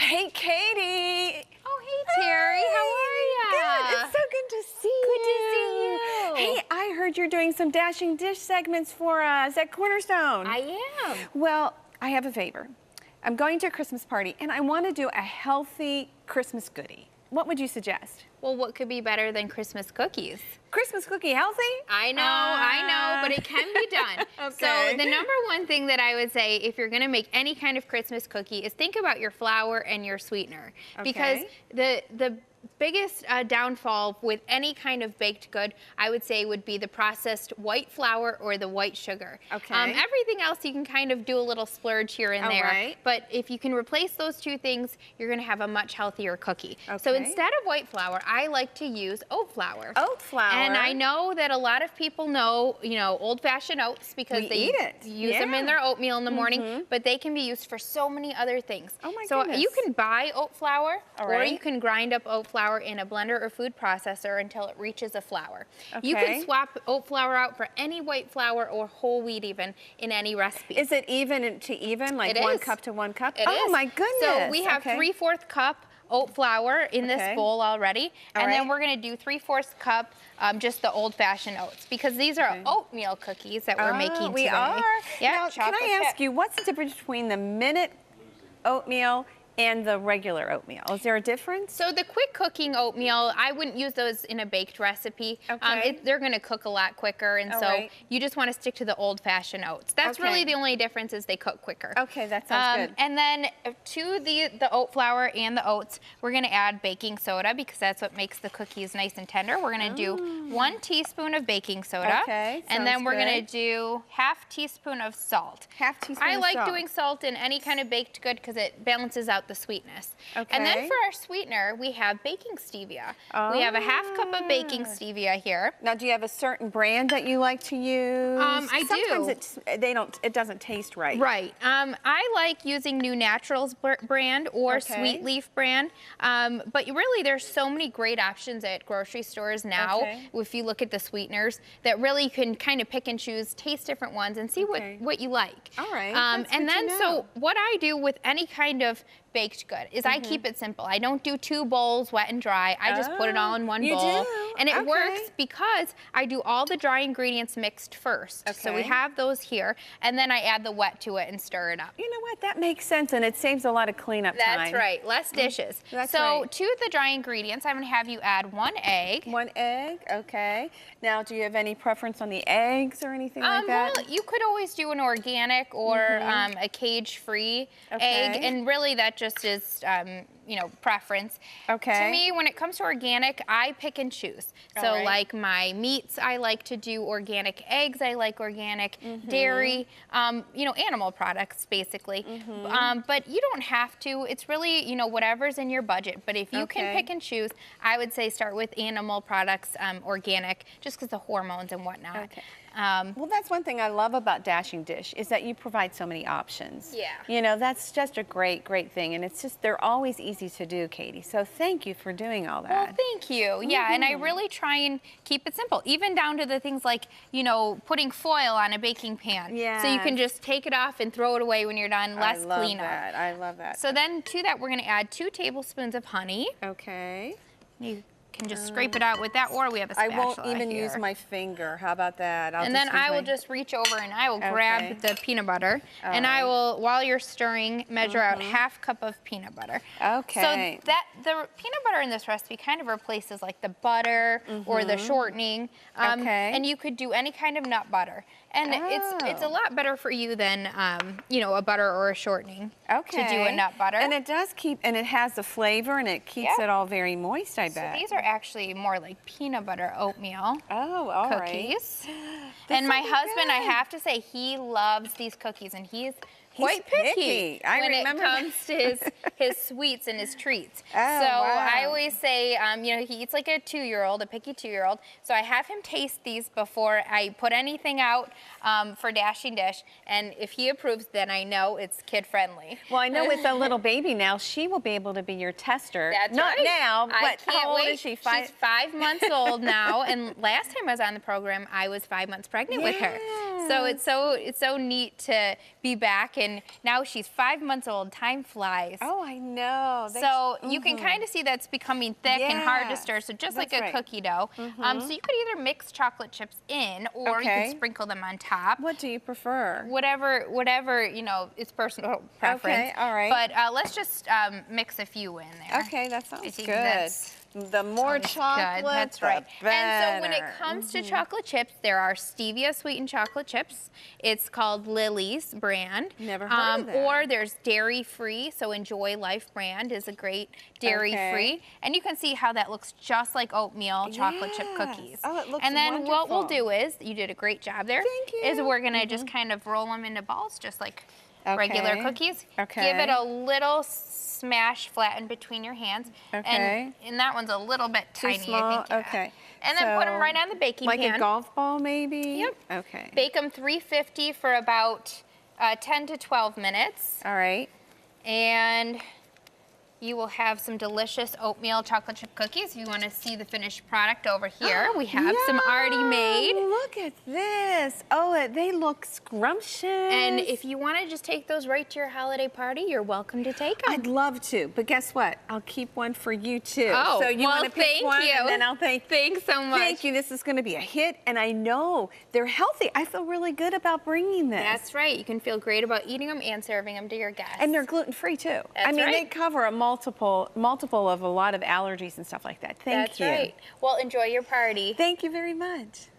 Hey, Katie. Oh, hey, Terri. How are you? Good. It's so good to see you. Good to see you. Hey, I heard you're doing some Dashing Dish segments for us at Cornerstone. I am. Well, I have a favor. I'm going to a Christmas party, and I want to do a healthy Christmas goodie. What would you suggest? Well, what could be better than Christmas cookies? Christmas cookie healthy? I know, but it can be done. Okay. So the number one thing that I would say if you're going to make any kind of Christmas cookie is think about your flour and your sweetener. Okay. Because the biggest downfall with any kind of baked good, I would say, would be the processed white flour or the white sugar. Okay. Everything else you can kind of do a little splurge here and there. Right. But if you can replace those two things, you're going to have a much healthier cookie. Okay. So instead of white flour, I like to use oat flour. Oat flour. And I know that a lot of people know, old-fashioned oats because they use them in their oatmeal in the morning, but they can be used for so many other things. Oh my so goodness. you can buy oat flour, or right. you can grind up oat flour in a blender or food processor until it reaches a flour. You Okay. can swap oat flour out for any white flour or whole wheat even in any recipe. Is it even to even, like It 1 is. cup to 1 cup? It oh is. my goodness. So we have Okay. 3/4 cup oat flour in this bowl already, and then right. we're going to do 3/4 cup just the old-fashioned oats, because these are oatmeal cookies that we're making we today. are? Yeah, now, can I ask you, what's the difference between the minute oatmeal and the regular oatmeal? Is there a difference? So the quick cooking oatmeal, I wouldn't use those in a baked recipe. Okay. They're going to cook a lot quicker, and so right. you just want to stick to the old-fashioned oats. That's really the only difference, is they cook quicker. Okay, that sounds good. And then to the oat flour and the oats, we're going to add baking soda, because that's what makes the cookies nice and tender. We're going to do 1 teaspoon of baking soda. Okay, and then sounds we're going good. to do ½ teaspoon of salt. Half teaspoon I of like salt. doing salt in any kind of baked good because it balances out the sweetness. Okay. And then for our sweetener, we have baking stevia. We have a ½ cup of baking stevia here. Now, do you have a certain brand that you like to use? I do. Sometimes it doesn't taste right. Right. I like using New Naturals brand or Sweet Leaf brand. But really, there's so many great options at grocery stores now. If you look at the sweeteners, that really you can kind of pick and choose, taste different ones, and see what you like. All right. That's And good to then, know. so what I do with any kind of baked good is I keep it simple. I don't do 2 bowls, wet and dry. I just put it all in one you bowl. do? And it Okay. works because I do all the dry ingredients mixed first. So we Okay. have those here, and then I add the wet to it and stir it up. You know what? That makes sense, and it saves a lot of cleanup time. That's right, less dishes. That's so right. to the dry ingredients, I'm gonna have you add 1 egg. 1 egg, okay. Now, do you have any preference on the eggs or anything like that? Well, you could always do an organic or a cage-free egg, Okay. and really that just is, preference. Okay. To me, when it comes to organic, I pick and choose. So right. like my meats, I like to do organic eggs. I like organic dairy, animal products basically. But you don't have to. It's really, whatever's in your budget. But if you can pick and choose, I would say start with animal products, organic, just because the hormones and whatnot. Okay. Well, that's one thing I love about Dashing Dish, is that you provide so many options. Yeah. That's just a great, great thing. And it's just, they're always easy to do, Katie. So thank you for doing all that. Well, thank you. Yeah, and I really try and keep it simple, even down to the things like, putting foil on a baking pan. Yeah. So you can just take it off and throw it away when you're done, less cleanup. I love that. So then to that, we're going to add 2 tablespoons of honey. Okay. You can just scrape it out with that, or we have a spatula I won't even here. use my finger. How about that? And then I will just reach over and I will grab the peanut butter, and I will, while you're stirring, measure out ½ cup of peanut butter. Okay. So the peanut butter in this recipe kind of replaces like the butter or the shortening. And you could do any kind of nut butter. And it's a lot better for you than a butter or a shortening to do a nut butter. And it does keep, and it has the flavor, and it keeps it all very moist, I bet. So these are actually more like peanut butter oatmeal cookies. And my husband, I have to say, he loves these cookies, and he's quite picky when it comes to his sweets and his treats. I always say, he eats like a 2-year-old, a picky 2-year-old. So I have him taste these before I put anything out for Dashing Dish. And if he approves, then I know it's kid-friendly. Well, I know with a little baby now, she will be able to be your tester. That's Not right. now, but I can't how old wait. is she? She's 5 months old now, and last time I was on the program, I was 5 months pregnant with her. So it's so neat to be back and and now she's 5 months old. Time flies. Oh, I know. So you can kind of see that's becoming thick and hard to stir, so just like a cookie dough. So you could either mix chocolate chips in, or you could sprinkle them on top. What do you prefer? Whatever, you know, it's personal preference. Okay, all right. But let's just mix a few in there. Okay, that sounds good. That's the more chocolate, that's right. the better. And so when it comes to chocolate chips, there are stevia sweetened chocolate chips. It's called Lily's brand. Never heard of that. Or there's dairy free. So Enjoy Life brand is a great dairy free. And you can see how that looks just like oatmeal chocolate chip cookies. Oh, it looks And then wonderful. what we'll do is, you did a great job there. Thank you. Is we're gonna just kind of roll them into balls, just like regular cookies. Okay. Give it a little smash, flatten between your hands. Okay. And that one's a little bit Too tiny, small? I think. Yeah. Okay. And then put them right on the baking pan. Like a golf ball, maybe? Yep. Okay. Bake them 350 for about 10 to 12 minutes. All right. And you will have some delicious oatmeal chocolate chip cookies. If you want to see the finished product over here, we have some already made. Look at this. Oh, they look scrumptious. And if you want to just take those right to your holiday party, you're welcome to take them. I'd love to, but guess what? I'll keep one for you too. Oh, so you well, want to pick one, and then I'll thank you. Thanks so much. Thank you. This is going to be a hit, and I know they're healthy. I feel really good about bringing this. That's right. You can feel great about eating them and serving them to your guests. And they're gluten-free too. That's I mean, right. they cover a multiple of a lot of allergies and stuff like that. Thank you. That's right. Well, enjoy your party. Thank you very much.